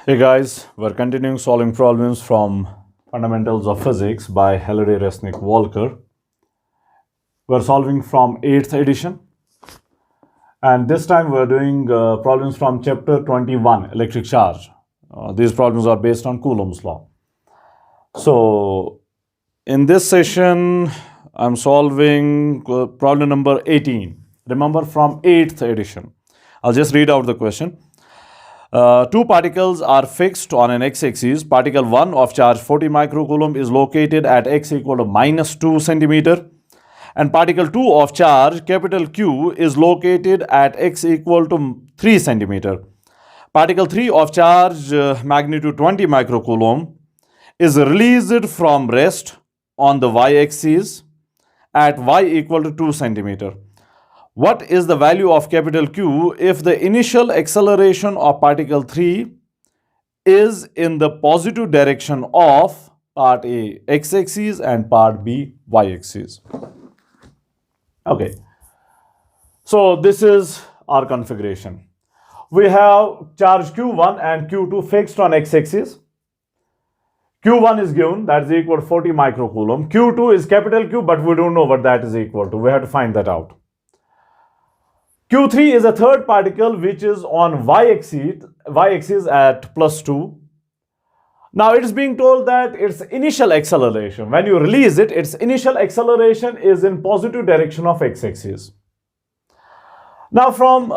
Hey guys, we're continuing solving problems from Fundamentals of Physics by Halliday Resnick Walker. We're solving from 8th edition, and this time we're doing problems from chapter 21, electric charge. These problems are based on Coulomb's law. So in this session, I'm solving problem number 18. Remember, from 8th edition. I'll just read out the question. Two particles are fixed on an x-axis. Particle 1 of charge 40 microcoulomb is located at x equal to minus 2 centimeter. And particle 2 of charge capital Q is located at x equal to 3 centimeter. Particle 3 of charge magnitude 20 microcoulomb is released from rest on the y-axis at y equal to 2 centimeter. What is the value of capital Q if the initial acceleration of particle 3 is in the positive direction of part A, x-axis, and part B, y-axis? Okay, so this is our configuration. We have charge Q1 and Q2 fixed on x-axis. Q1 is given, that is equal to 40 microcoulomb. Q2 is capital Q, but we don't know what that is equal to. We have to find that out. Q3 is a third particle which is on y-axis at plus 2. Now it is being told that its initial acceleration, when you release it, its initial acceleration is in positive direction of x-axis. Now from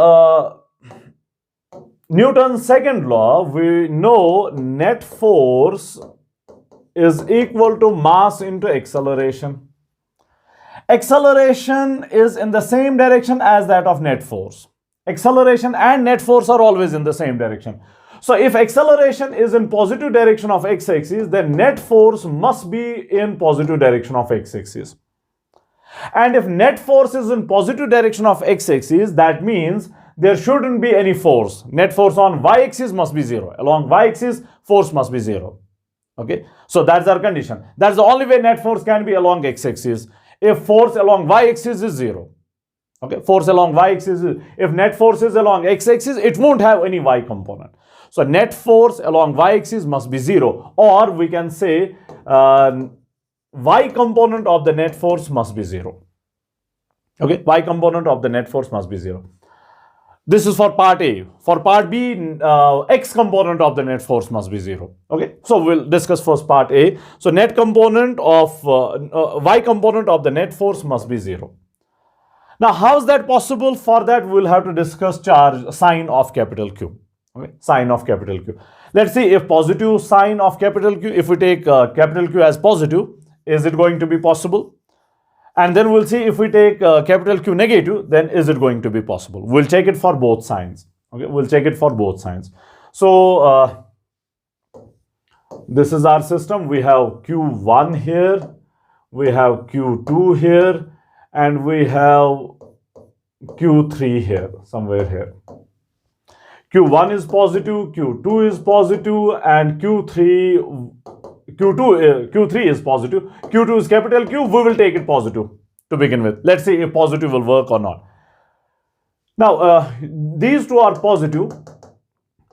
Newton's second law, we know net force is equal to mass into acceleration. Acceleration is in the same direction as that of net force. Acceleration and net force are always in the same direction. So if acceleration is in positive direction of x-axis, then net force must be in positive direction of x-axis. And if net force is in positive direction of x-axis, that means there shouldn't be any force. Net force on y-axis must be 0. Along y-axis, force must be 0. Okay, so that's our condition. That's the only way net force can be along x-axis. If force along y-axis is 0. Okay, force along y-axis is, if net force is along x-axis, it won't have any y component. So net force along y-axis must be 0, or we can say y component of the net force must be 0. Okay, y component of the net force must be 0. This is for part A. For part B, x component of the net force must be 0. Okay, so we'll discuss first part A. So net component of y component of the net force must be 0. Now, how is that possible? For that, we'll have to discuss charge sign of capital Q. Okay, sign of capital Q. Let's see if positive sign of capital Q. If we take capital Q as positive, is it going to be possible? And then we'll see if we take capital Q negative, then is it going to be possible? We'll check it for both signs. Okay, we'll check it for both signs. So this is our system. We have Q1 here, we have Q2 here, and we have Q3 here, somewhere here. Q1 is positive, Q2 is positive, and Q3 is positive. Q2 is capital Q. We will take it positive to begin with. Let's see if positive will work or not. Now, these two are positive.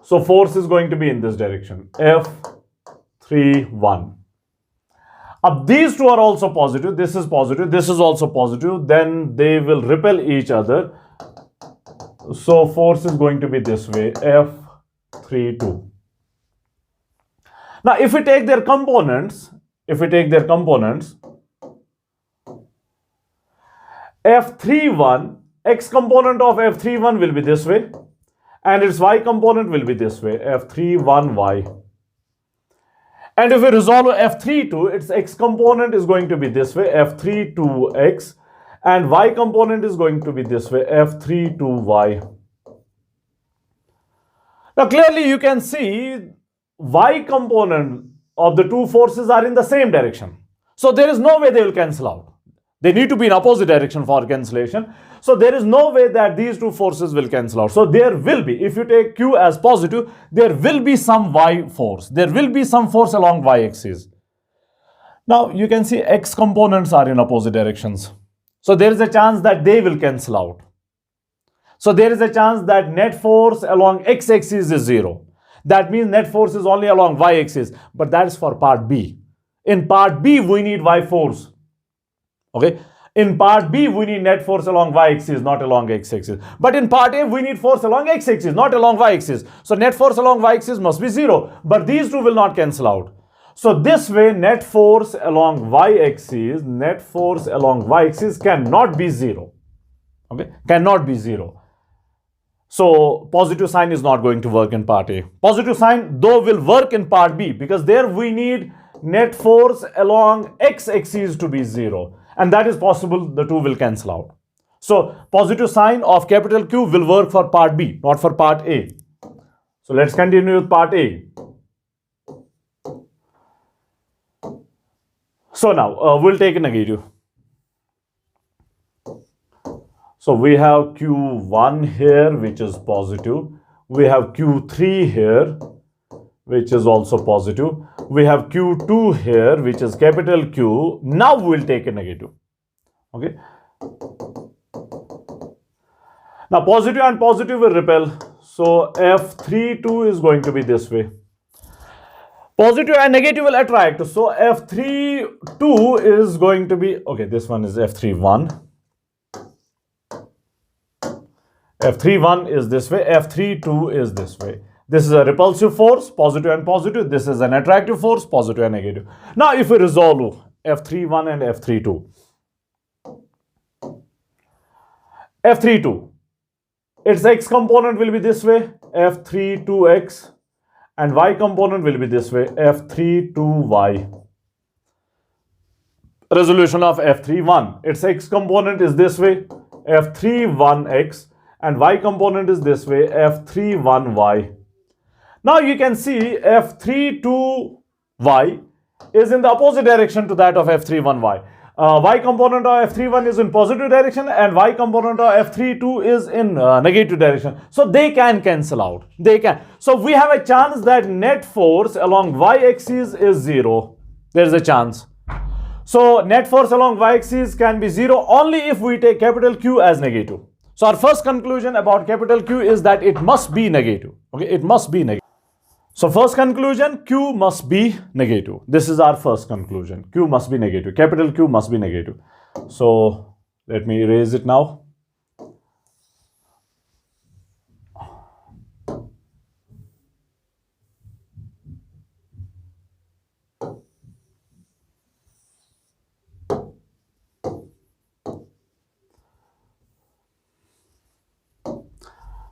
So force is going to be in this direction. F3, 1. These two are also positive. This is positive. This is also positive. Then they will repel each other. So force is going to be this way. F3, 2. Now, if we take their components, F31, x component of F31 will be this way, and its y component will be this way, F31y. And if we resolve F32, its x component is going to be this way, F32x, and y component is going to be this way, F32y. Now, clearly you can see y component of the two forces are in the same direction. So there is no way they will cancel out. They need to be in opposite direction for cancellation. So there is no way that these two forces will cancel out. So there will be, if you take Q as positive, there will be some y force. There will be some force along y-axis. Now you can see x components are in opposite directions. So there is a chance that they will cancel out. So there is a chance that net force along x-axis is 0. That means net force is only along y-axis, but that is for part B. In part B, we need y-force. Okay. In part B, we need net force along y-axis, not along x-axis. But in part A, we need force along x-axis, not along y-axis. So net force along y-axis must be 0. But these two will not cancel out. So this way, net force along y-axis cannot be 0. Okay, cannot be 0. So positive sign is not going to work in part A. Positive sign though will work in part B, because there we need net force along x-axis to be 0. And that is possible, the two will cancel out. So positive sign of capital Q will work for part B, not for part A. So let's continue with part A. So now we'll take a negative. So we have Q1 here, which is positive. We have Q3 here, which is also positive. We have Q2 here, which is capital Q. Now we'll take a negative. Okay. Now positive and positive will repel. So F32 is going to be this way. Positive and negative will attract. So F32 is going to be, okay, this one is F31. F31 is this way, F32 is this way. This is a repulsive force, positive and positive. This is an attractive force, positive and negative. Now if we resolve F31 and F32. F32, its x component will be this way, F32x, and y component will be this way, F32y. Resolution of F31, its x component is this way, F31x, and y component is this way, F31y. Now you can see F32y is in the opposite direction to that of F31y. Y component of F31 is in positive direction and y component of F32 is in negative direction. So they can cancel out. They can. So we have a chance that net force along y-axis is 0. There is a chance. So net force along y-axis can be 0 only if we take capital Q as negative. So our first conclusion about capital Q is that it must be negative. Okay, it must be negative. So first conclusion, Q must be negative. This is our first conclusion. Q must be negative. Capital Q must be negative. So let me erase it now.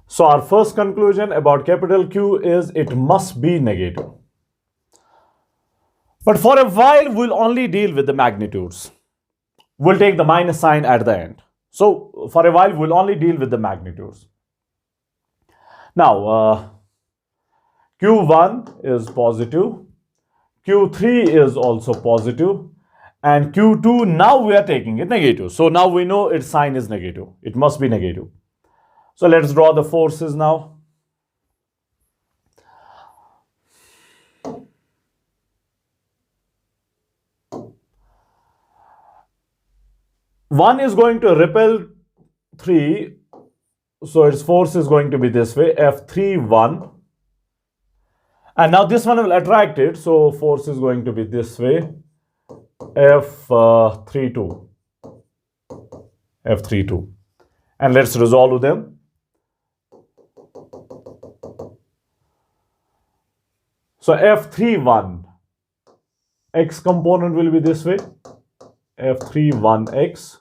So our first conclusion about capital Q is it must be negative. But for a while, we'll only deal with the magnitudes. We'll take the minus sign at the end. So for a while, we'll only deal with the magnitudes. Now, Q1 is positive. Q3 is also positive. And Q2, now we are taking it negative. So now we know its sign is negative. It must be negative. So let's draw the forces now. One is going to repel 3. So its force is going to be this way, F31. And now this one will attract it. So force is going to be this way, F32. F32. And let's resolve them. So F31, x component will be this way, F31x,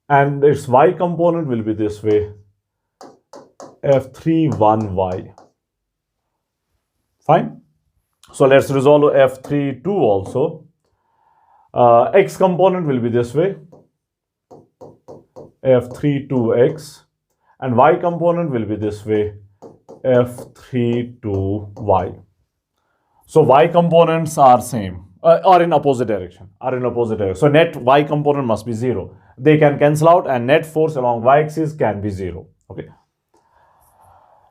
and its y component will be this way, F31y. Fine. So let's resolve F32 also. X component will be this way, F32x, and y component will be this way, F32y. So y components are same, or in opposite direction, So net y component must be 0. They can cancel out and net force along y-axis can be 0. Okay.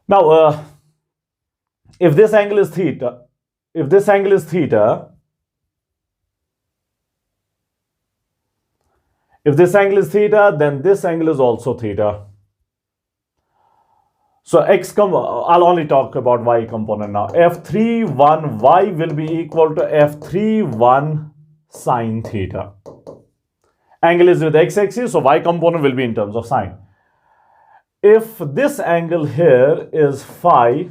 Now, if this angle is theta, then this angle is also theta. So I'll only talk about y component now. f(3), 1 y will be equal to f(3), 1 sine theta. Angle is with x-axis, so y component will be in terms of sine. If this angle here is phi,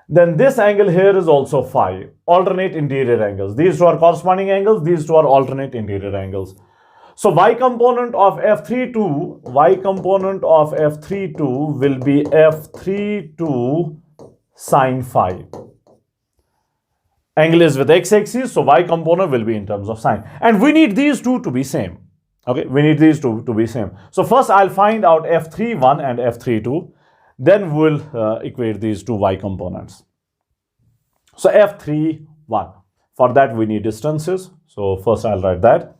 then this angle here is also phi. Alternate interior angles. These two are corresponding angles, these two are alternate interior angles. So y component of f(3), y component of f(3), will be f(3) sine phi. Angle is with x-axis, so y component will be in terms of sine. And we need these two to be same. Okay, we need these two to be same. So first I'll find out f(3), 1 and f(3), then we'll equate these two y components. So f(3), 1. For that we need distances. So first I'll write that.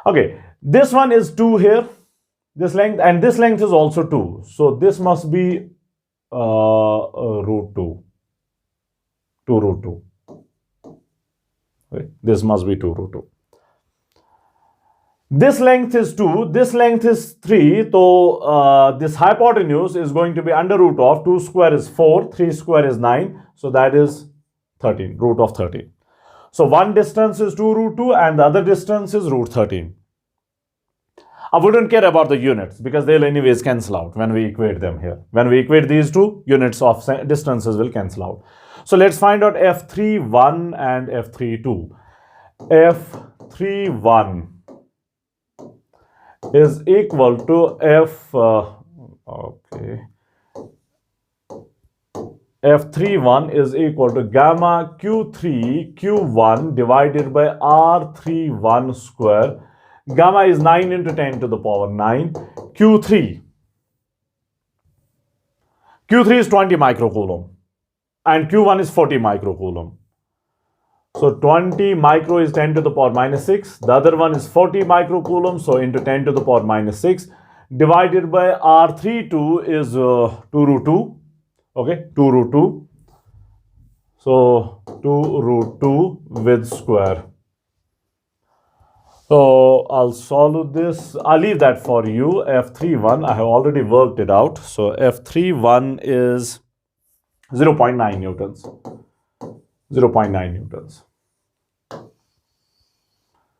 Okay, this one is 2 here, this length, and this length is also 2. So this must be root 2. 2 root 2. Okay, this must be 2 root 2. This length is 2, this length is 3. So this hypotenuse is going to be under root of 2 square is 4, 3 square is 9. So that is 13, root of 13. So one distance is 2 root 2 and the other distance is root 13. I wouldn't care about the units because they'll anyways cancel out when we equate them here. When we equate these two, units of distances will cancel out. So let's find out f(3), 1 and f(3), 2. f(3), 1 is equal to f(3), 1 is equal to gamma q3 q1 divided by r3 1 square. Gamma is 9 into 10 to the power 9. Q3 is 20 microcoulomb and Q1 is 40 microcoulomb. So 20 micro is 10 to the power minus 6. The other one is 40 microcoulomb. So into 10 to the power minus 6 divided by R32 is 2 root 2. Okay, 2 root 2. So 2 root 2 with square. So I'll solve this. I'll leave that for you. f(3), 1, I have already worked it out. So f(3), 1 is 0.9 newtons. 0.9 newtons.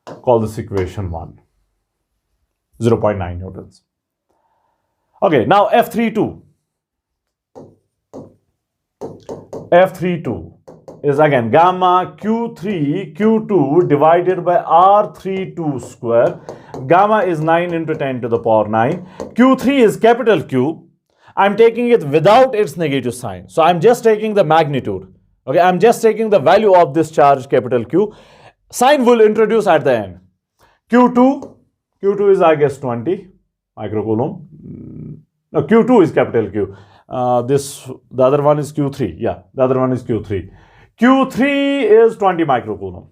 Call this equation 1. 0.9 newtons. Okay, now f(3), 2 is again gamma q3 q2 divided by r32 square. Gamma is 9 into 10 to the power 9. Q3 is capital Q. I'm taking it without its negative sign. So I'm just taking the magnitude. Okay, I'm just taking the value of this charge capital Q. Sign will introduce at the end. Q2 is I guess 20 microcoulomb. No, Q2 is capital Q. The other one is Q3. Yeah, the other one is Q3. Q3 is 20 microcoulomb.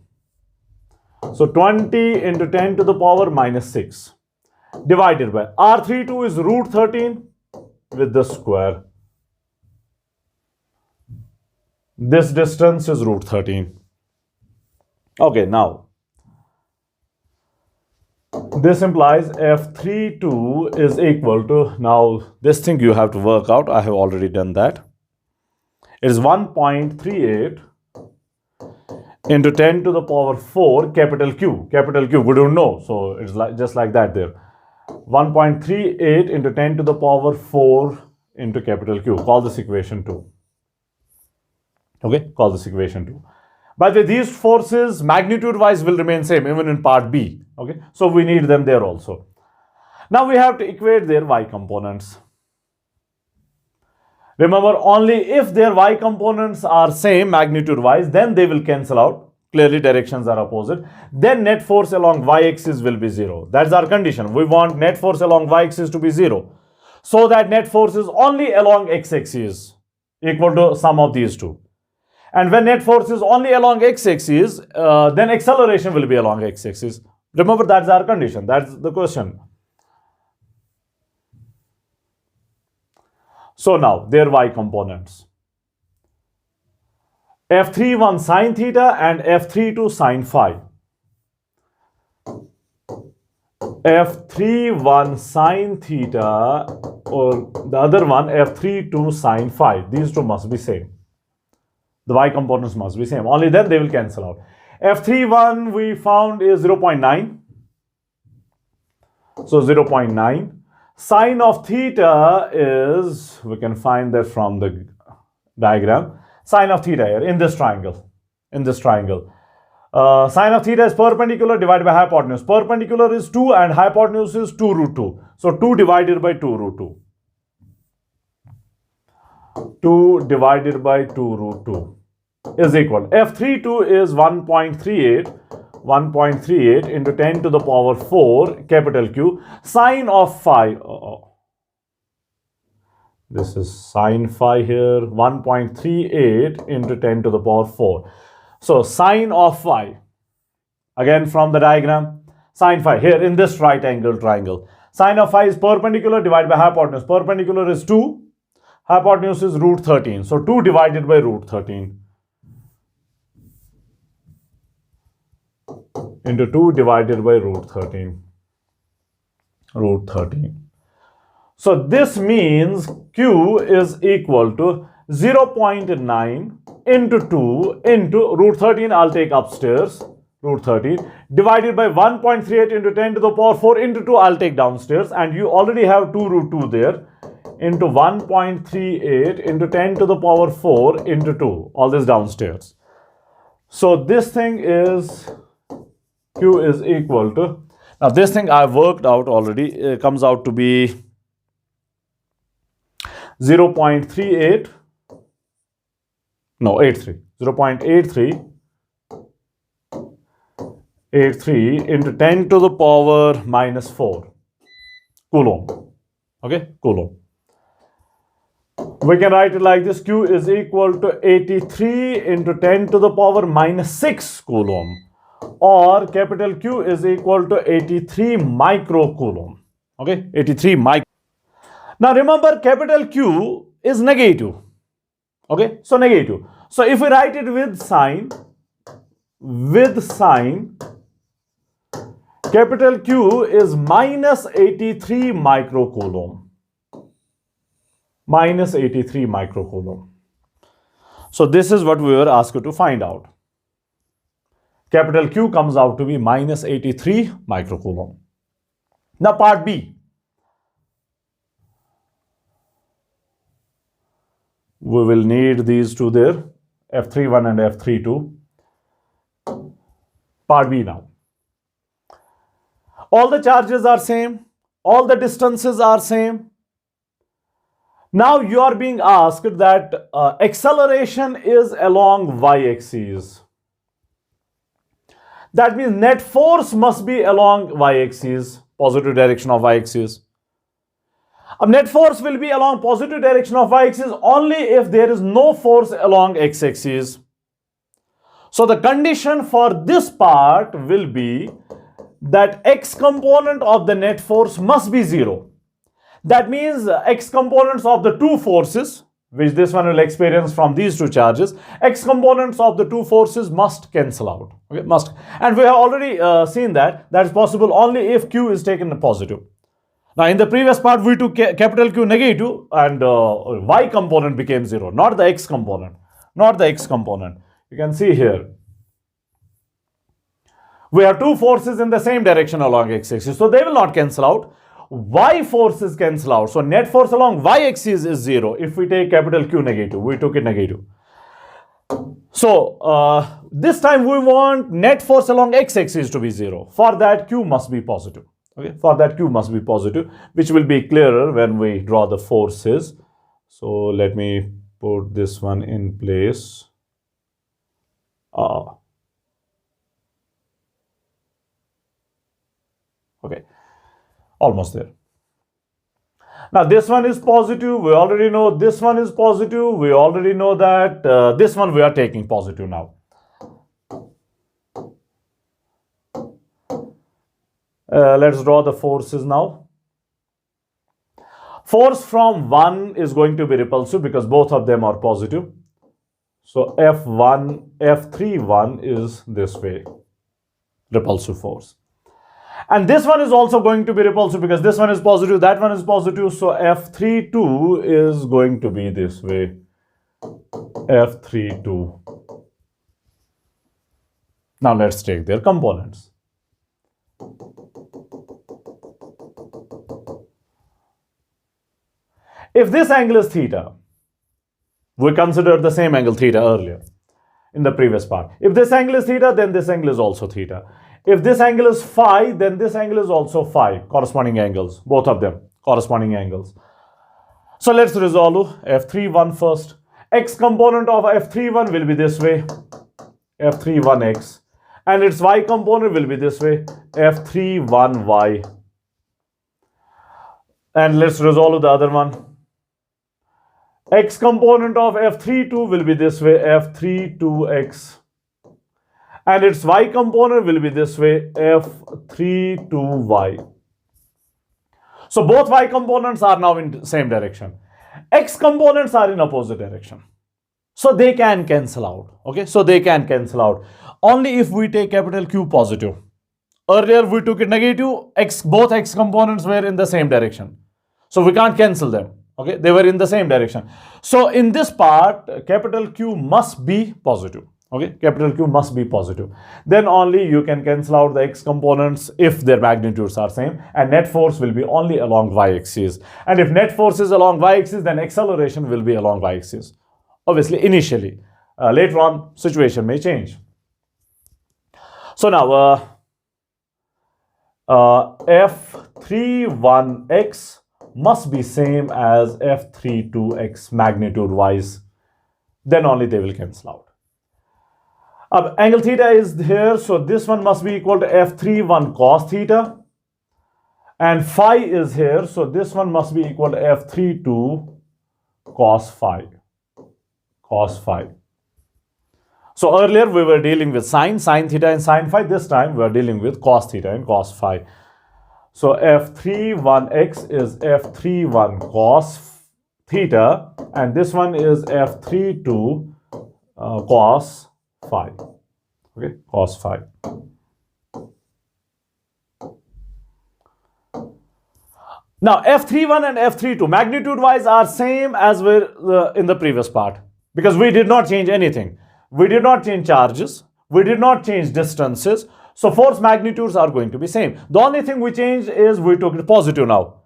So 20 into 10 to the power minus 6 divided by R32 is root 13 with the square. This distance is root 13. Okay, now this implies f(3), is equal to, now this thing you have to work out. I have already done that. It is 1.38 into 10 to the power 4 capital Q. Capital Q, we don't know. So it's like just like that there. 1.38 into 10 to the power 4 into capital Q. Call this equation 2. Okay, call this equation 2. By the way, these forces magnitude wise will remain same even in part B. Okay, so we need them there also. Now we have to equate their y components. Remember, only if their y components are same magnitude wise, then they will cancel out. Clearly directions are opposite. Then net force along y-axis will be 0. That's our condition. We want net force along y-axis to be 0. So that net force is only along x-axis equal to sum of these two. And when net force is only along x-axis, then acceleration will be along x-axis. Remember, that's our condition. That's the question. So now, their y components. f(3), 1 sine theta and f(3), 2 sine phi. F31 sine theta, or the other one F32 sine phi. These two must be same. The y components must be same. Only then they will cancel out. F31 we found is 0.9. So 0.9. Sine of theta is, we can find that from the diagram. Sine of theta here in this triangle. In this triangle. Sine of theta is perpendicular divided by hypotenuse. Perpendicular is 2 and hypotenuse is 2 root 2. So 2 divided by 2 root 2. 2 divided by 2 root 2 is equal. F32 is 1.38. 1.38 into 10 to the power 4 capital Q. Sine of phi. This is sine phi here. 1.38 into 10 to the power 4. So sine of phi. Again from the diagram. Sine phi here in this right angle triangle. Sine of phi is perpendicular divided by hypotenuse. Perpendicular is 2. Hypotenuse is root 13. So 2 divided by root 13. Into 2 divided by root 13. Root 13. So this means Q is equal to 0.9 into 2 into root 13. I'll take upstairs. Root 13 divided by 1.38 into 10 to the power 4 into 2. I'll take downstairs. And you already have 2 root 2 there. Into 1.38 into 10 to the power 4 into 2. All this downstairs. So this thing is Q is equal to, now this thing I worked out already, it comes out to be 0.38, no 83, 0.83 into 10 to the power minus 4 coulomb. Okay, coulomb. We can write it like this: Q is equal to 83 into 10 to the power minus 6 coulomb. Or capital Q is equal to 83 microcoulomb. Okay, 83 micro. Now remember, capital Q is negative. Okay, so negative. So if we write it with sign, capital Q is minus 83 microcoulomb. Minus 83 microcoulomb. So this is what we were asked to find out. Capital Q comes out to be minus 83 microcoulomb. Now part B. We will need these two there, F31 and F32. Part B now. All the charges are same. All the distances are same. Now you are being asked that acceleration is along y-axis. That means net force must be along y-axis, positive direction of y-axis. Net force will be along positive direction of y-axis only if there is no force along x-axis. So the condition for this part will be that x component of the net force must be 0. That means x components of the two forces, which this one will experience from these two charges, x components of the two forces must cancel out. Okay, must. And we have already seen that is possible only if Q is taken positive. Now in the previous part we took capital Q negative and y component became 0, not the x component. Not the x component. You can see here. We have two forces in the same direction along x-axis, so they will not cancel out. Y forces cancel out. So net force along y-axis is 0 if we take capital Q negative. We took it negative. So this time we want net force along x-axis to be 0. For that Q must be positive. Okay, for that Q must be positive, which will be clearer when we draw the forces. So let me put this one in place. Okay, almost there. Now this one is positive. We already know this one is positive. We already know that this one we are taking positive now. Let's draw the forces now. Force from 1 is going to be repulsive because both of them are positive. So F31 is this way, repulsive force. And this one is also going to be repulsive because this one is positive, that one is positive. So F32 is going to be this way. F32. Now let's take their components. If this angle is theta, we considered the same angle theta earlier in the previous part. If this angle is theta, then this angle is also theta. If this angle is phi, then this angle is also phi, corresponding angles, both of them, corresponding angles. So let's resolve F31 first. X component of F31 will be this way, F31x. And its y component will be this way, F31y. And let's resolve the other one. X component of F32 will be this way, F32x. And its y component will be this way, F32y. So both y components are now in the same direction. X components are in opposite direction. So they can cancel out. Okay, so they can cancel out. Only if we take capital Q positive. Earlier we took it negative, both x components were in the same direction. So we can't cancel them. Okay, they were in the same direction. So in this part, capital Q must be positive. Okay, capital Q must be positive. Then only you can cancel out the x components if their magnitudes are same, and net force will be only along y-axis. And if net force is along y-axis, then acceleration will be along y-axis. Obviously, initially. Later on, situation may change. So now, F31x must be same as F32x magnitude wise. Then only they will cancel out. Angle theta is here, so this one must be equal to F31 cos theta. And phi is here, so this one must be equal to F32 cos phi. Cos phi. So earlier we were dealing with sine theta and sine phi. This time we are dealing with cos theta and cos phi. So F31x is F31 cos theta, and this one is F32 cos phi. Okay, cos phi. Now F31 and F32 magnitude wise are same as were in the previous part, because we did not change anything. We did not change charges. We did not change distances. So force magnitudes are going to be same. The only thing we changed is we took it positive now.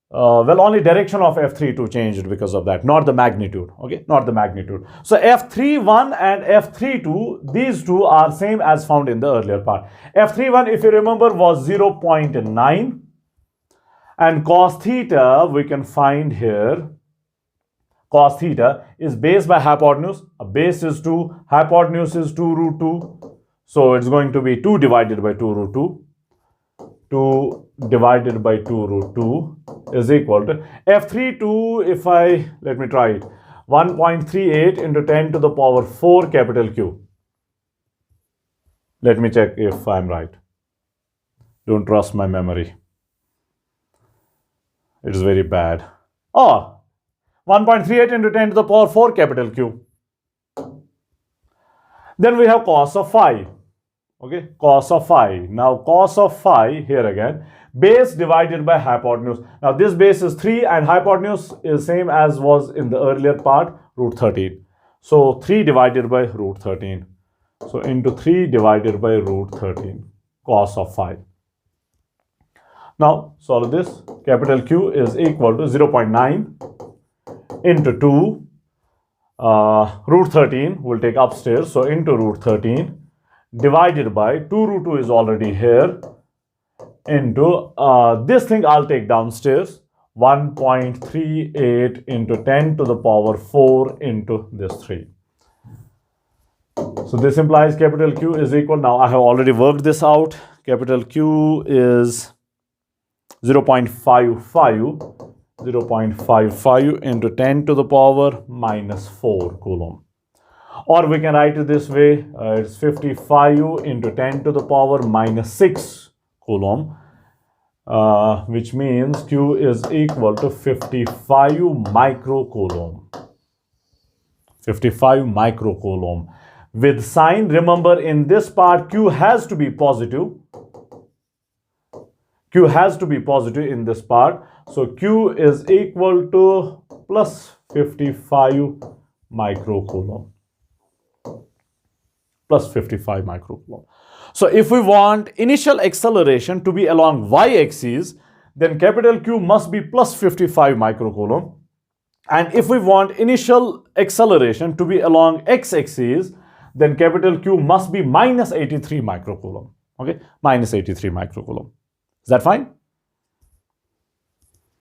Well, only direction of F32 changed because of that, not the magnitude. Okay, not the magnitude. So F31 and F32, these two are same as found in the earlier part. F31, if you remember, was 0.9. And cos theta, we can find here, cos theta is base by hypotenuse. A base is 2, hypotenuse is 2 root 2. So it's going to be 2 divided by 2 root 2. 2 divided by 2 root 2 is equal to F32, let me try it, 1.38 into 10 to the power 4 capital Q. Let me check if I'm right. Don't trust my memory. It is very bad. Oh, 1.38 into 10 to the power 4 capital Q. Then we have cos of phi. Okay, cos of phi. Now cos of phi, here again, base divided by hypotenuse. Now this base is 3 and hypotenuse is same as was in the earlier part, root 13. So 3 divided by root 13. So into 3 divided by root 13, cos of phi. Now solve this. Capital Q is equal to 0.9 into 2. Root 13 will take upstairs, so into root 13 divided by 2 root 2 is already here into this thing I'll take downstairs, 1.38 into 10 to the power 4 into this 3. So this implies capital Q is equal, now I have already worked this out, capital Q is 0.55 into 10 to the power minus 4 coulomb. Or we can write it this way, it's 55 into 10 to the power minus 6 coulomb, which means Q is equal to 55 microcoulomb. 55 microcoulomb. With sign, remember in this part Q has to be positive. Q has to be positive in this part. So Q is equal to plus 55 microcoulomb. Plus 55 microcoulomb. So if we want initial acceleration to be along y-axis, then capital Q must be plus 55 microcoulomb. And if we want initial acceleration to be along x-axis, then capital Q must be minus 83 microcoulomb. Okay, minus 83 microcoulomb. Is that fine?